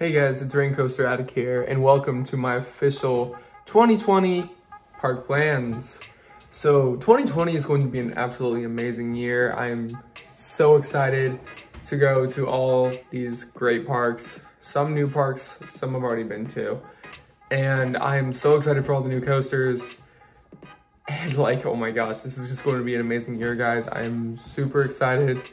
Hey guys, it's ReinCoasterAddict here, and welcome to my official 2020 park plans. So 2020 is going to be an absolutely amazing year. I'm so excited to go to all these great parks, some new parks, some I've already been to. And I'm so excited for all the new coasters. And oh my gosh, this is just going to be an amazing year, guys. I'm super excited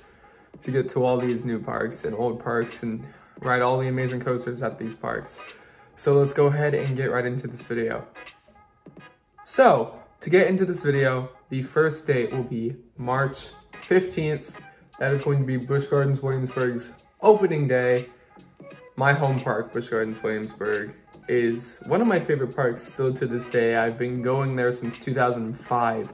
to get to all these new parks and old parks and ride all the amazing coasters at these parks. So let's go ahead and get right into this video. So to get into this video, the first date will be March 15th. That is going to be Busch Gardens Williamsburg's opening day. My home park, Busch Gardens Williamsburg, is one of my favorite parks still to this day. I've been going there since 2005.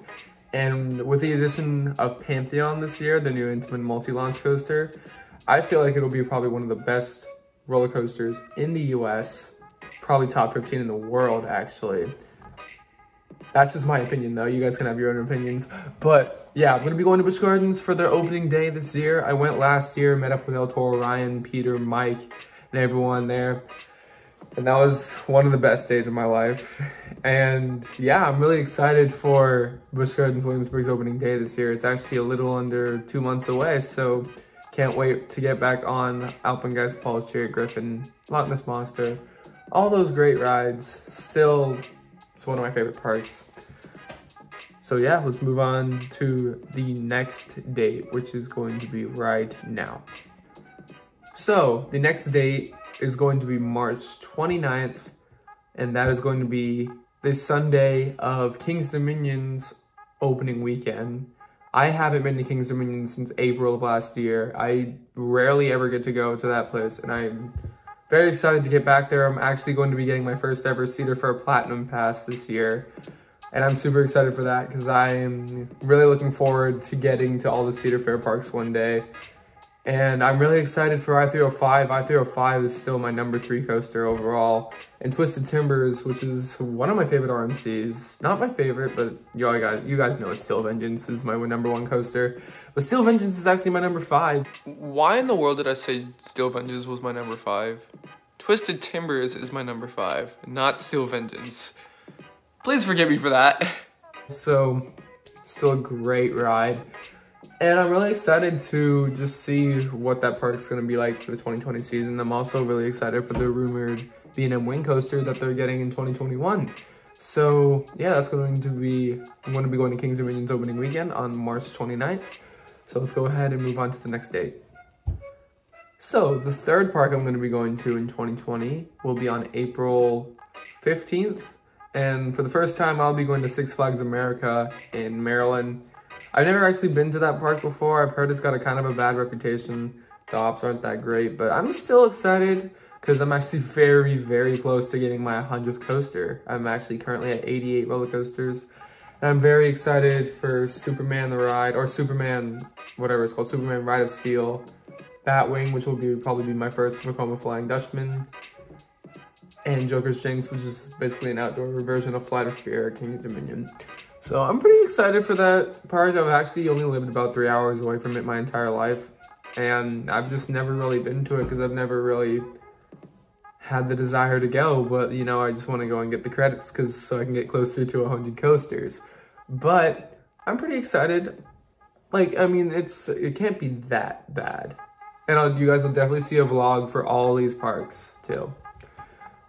And with the addition of Pantheon this year, the new Intamin multi-launch coaster, I feel like it'll be probably one of the best roller coasters in the US, probably top 15 in the world, actually. That's just my opinion, though. You guys can have your own opinions. But yeah, I'm gonna be going to Busch Gardens for their opening day this year. I went last year, met up with El Toro, Ryan, Peter, Mike, and everyone there. And that was one of the best days of my life. And yeah, I'm really excited for Busch Gardens Williamsburg's opening day this year. It's actually a little under 2 months away, so can't wait to get back on Alpengeist, Paul's Chariot Griffin, Loch Ness Monster, all those great rides. Still, it's one of my favorite parks. So yeah, let's move on to the next date, which is going to be right now. So the next date is going to be March 29th, and that is going to be this Sunday of King's Dominion's opening weekend. I haven't been to King's Dominion since April of last year. I rarely ever get to go to that place, and I'm very excited to get back there. I'm actually going to be getting my first ever Cedar Fair Platinum Pass this year, and I'm super excited for that because I am really looking forward to getting to all the Cedar Fair parks one day. And I'm really excited for I-305. I-305 is still my #3 coaster overall. And Twisted Timbers, which is one of my favorite RMCs. Not my favorite, but you guys know it's Steel Vengeance is my #1 coaster. But Steel Vengeance is actually my #5. Why in the world did I say Steel Vengeance was my #5? Twisted Timbers is my #5, not Steel Vengeance. Please forgive me for that. So, still a great ride. And I'm really excited to just see what that park's going to be like for the 2020 season. I'm also really excited for the rumored B&M Wing Coaster that they're getting in 2021. So yeah, I'm going to be going to King's Dominion's opening weekend on March 29th. So let's go ahead and move on to the next date. So the third park I'm going to be going to in 2020 will be on April 15th. And for the first time, I'll be going to Six Flags America in Maryland. I've never actually been to that park before. I've heard it's got a kind of a bad reputation. The ops aren't that great, but I'm still excited because I'm actually very, very close to getting my 100th coaster. I'm actually currently at 88 roller coasters. And I'm very excited for Superman the Ride, or Superman, whatever it's called, Superman Ride of Steel, Batwing, which will probably be my first Vekoma Flying Dutchman, and Joker's Jinx, which is basically an outdoor version of Flight of Fear at King's Dominion. So I'm pretty excited for that park. I've actually only lived about 3 hours away from it my entire life. And I've just never really been to it because I've never really had the desire to go. But, you know, I just want to go and get the credits so I can get closer to 100 coasters. But I'm pretty excited. I mean, it can't be that bad. And you guys will definitely see a vlog for all these parks, too.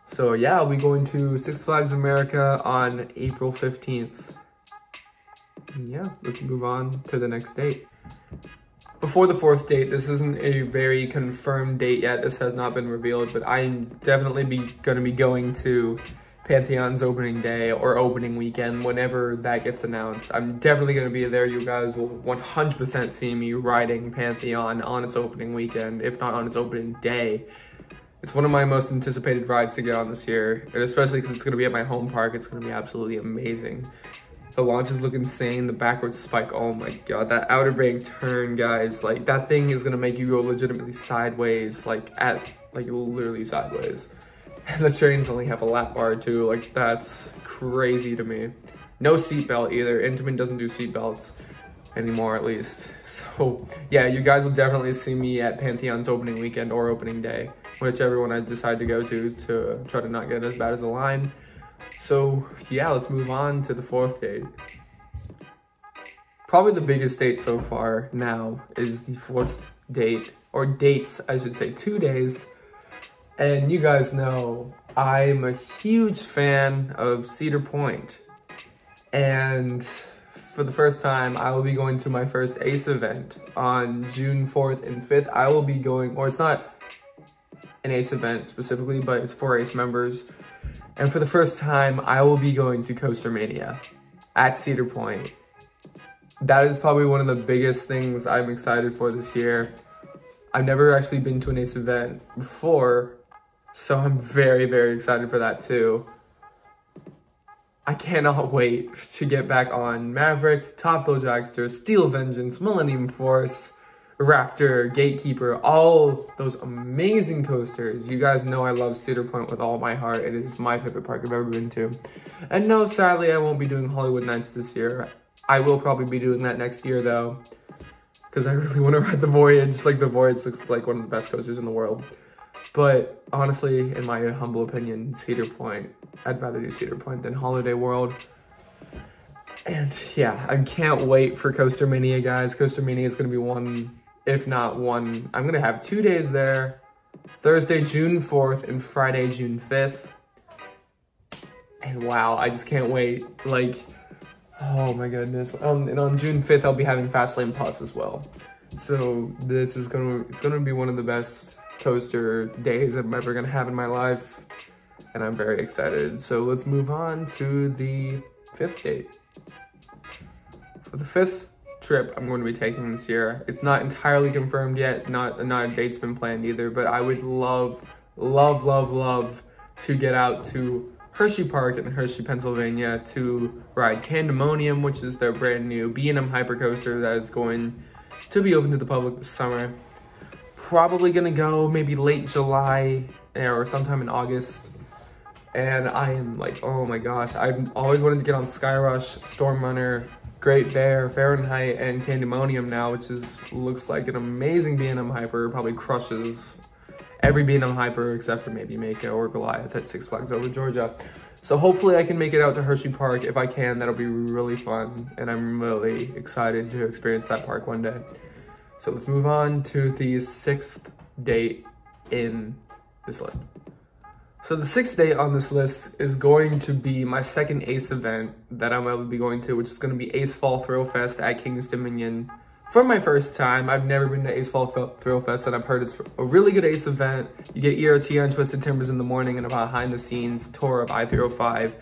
So, yeah, I'll be going to Six Flags America on April 15th. And yeah, let's move on to the next date. Before the fourth date, this isn't a very confirmed date yet. This has not been revealed, but I'm definitely going to be going to Pantheon's opening day or opening weekend whenever that gets announced. I'm definitely going to be there. You guys will 100% see me riding Pantheon on its opening weekend, if not on its opening day. It's one of my most anticipated rides to get on this year, and especially because it's going to be at my home park. It's going to be absolutely amazing. The launches look insane. The backwards spike, oh my god. That outer bank turn, guys. That thing is gonna make you go legitimately sideways. Literally sideways. And the trains only have a lap bar too. That's crazy to me. No seatbelt either. Intamin doesn't do seatbelts anymore, at least. So yeah, you guys will definitely see me at Pantheon's opening weekend or opening day. whichever one I decide to go to, is to try to not get as bad as the line. So yeah, let's move on to the 4th date. Probably the biggest date so far now is the 4th date, or dates, I should say, 2 days. And you guys know I'm a huge fan of Cedar Point. And for the first time, I will be going to my first ACE event on June 4th and 5th. I will be going, or it's not an ACE event specifically, but it's for ACE members. And for the first time, I will be going to Coaster Mania at Cedar Point. That is probably one of the biggest things I'm excited for this year. I've never actually been to an ACE event before, so I'm very, very excited for that too. I cannot wait to get back on Maverick, Top Bill Dragster, Steel Vengeance, Millennium Force, Raptor, Gatekeeper, all those amazing coasters. You guys know I love Cedar Point with all my heart. It is my favorite park I've ever been to. And no, sadly, I won't be doing Hollywood Nights this year. I will probably be doing that next year though, because I really want to ride the Voyage. Like, the Voyage looks like one of the best coasters in the world. But honestly, in my humble opinion, Cedar Point, I'd rather do Cedar Point than Holiday World. And yeah, I can't wait for Coaster Mania, guys. Coaster Mania is going to be one, if not one, I'm going to have 2 days there. Thursday, June 4th and Friday, June 5th. And wow, I just can't wait. Like, oh my goodness. And on June 5th, I'll be having Fastlane Plus as well. So this is it's gonna be one of the best coaster days I'm ever gonna have in my life. And I'm very excited. So let's move on to the 5th date. For the 5th trip I'm going to be taking this year, it's not entirely confirmed yet, not a date's been planned either, but I would love to get out to Hershey Park in Hershey, Pennsylvania to ride Candemonium, which is their brand new B&M hypercoaster that is going to be open to the public this summer. Probably gonna go maybe late July or sometime in August. And I am like, oh my gosh, I've always wanted to get on Skyrush, Storm Runner, Great Bear, Fahrenheit, and Candemonium now, which looks like an amazing B&M hyper, probably crushes every B&M hyper except for maybe Maka or Goliath at Six Flags Over Georgia. So hopefully I can make it out to Hershey Park. If I can, that'll be really fun, and I'm really excited to experience that park one day. So let's move on to the 6th date in this list. So the 6th date on this list is going to be my second ACE event that I'm going to be going to, which is going to be Ace Fall Thrill Fest at Kings Dominion. For my first time, I've never been to Ace Fall Thrill Fest, and I've heard it's a really good ACE event. You get ERT on Twisted Timbers in the morning and a behind-the-scenes tour of I-305.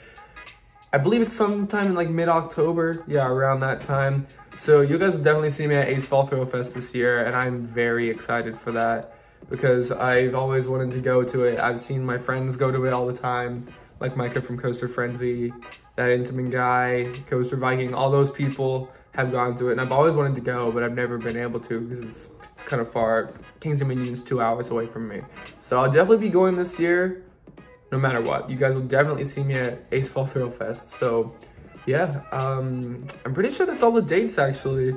I believe it's sometime in like mid-October, yeah, around that time. So you guys will definitely see me at Ace Fall Thrill Fest this year, and I'm very excited for that because I've always wanted to go to it. I've seen my friends go to it all the time, like Micah from Coaster Frenzy, that Intamin guy, Coaster Viking, all those people have gone to it, and I've always wanted to go, but I've never been able to because it's kind of far. Kings Dominion is 2 hours away from me. So I'll definitely be going this year, no matter what. You guys will definitely see me at Ace Fall Thrill Fest. So yeah, I'm pretty sure that's all the dates actually.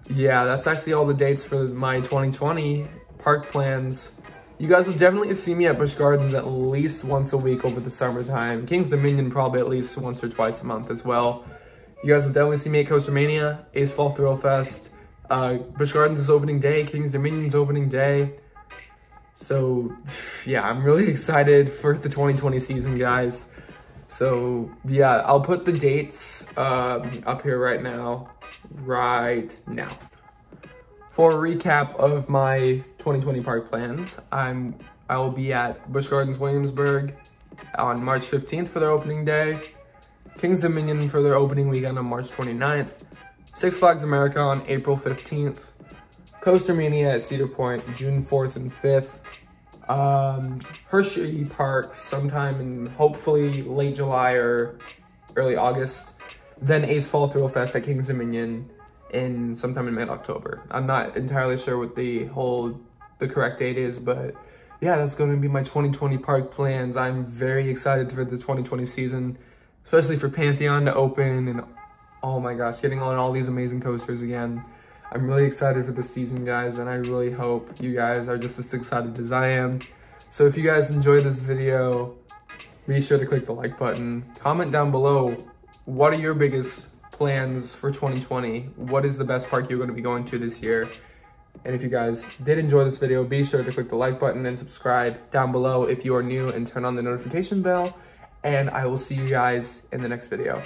Yeah, that's actually all the dates for my 2020 park plans. You guys will definitely see me at Busch Gardens at least once a week over the summertime. Kings Dominion probably at least once or twice a month as well. You guys will definitely see me at Coaster Mania, Ace Fall Thrill Fest. Busch Gardens is opening day, Kings Dominion's opening day. So yeah, I'm really excited for the 2020 season, guys. So yeah, I'll put the dates up here right now. For a recap of my 2020 park plans, I will be at Busch Gardens Williamsburg on March 15th for their opening day, Kings Dominion for their opening weekend on March 29th, Six Flags America on April 15th, Coaster Mania at Cedar Point June 4th and 5th, Hershey Park sometime in hopefully late July or early August, then Ace Fall Thrill Fest at Kings Dominion in sometime in mid-October. I'm not entirely sure what the correct date is, but yeah, that's going to be my 2020 park plans. I'm very excited for the 2020 season, especially for Pantheon to open, and oh my gosh, getting on all these amazing coasters again. I'm really excited for this season, guys, and I really hope you guys are just as excited as I am. So if you guys enjoyed this video, be sure to click the like button. Comment down below, what are your biggest plans for 2020? What is the best park you're going to be going to this year? And if you guys did enjoy this video, be sure to click the like button and subscribe down below if you are new, and turn on the notification bell. And I will see you guys in the next video.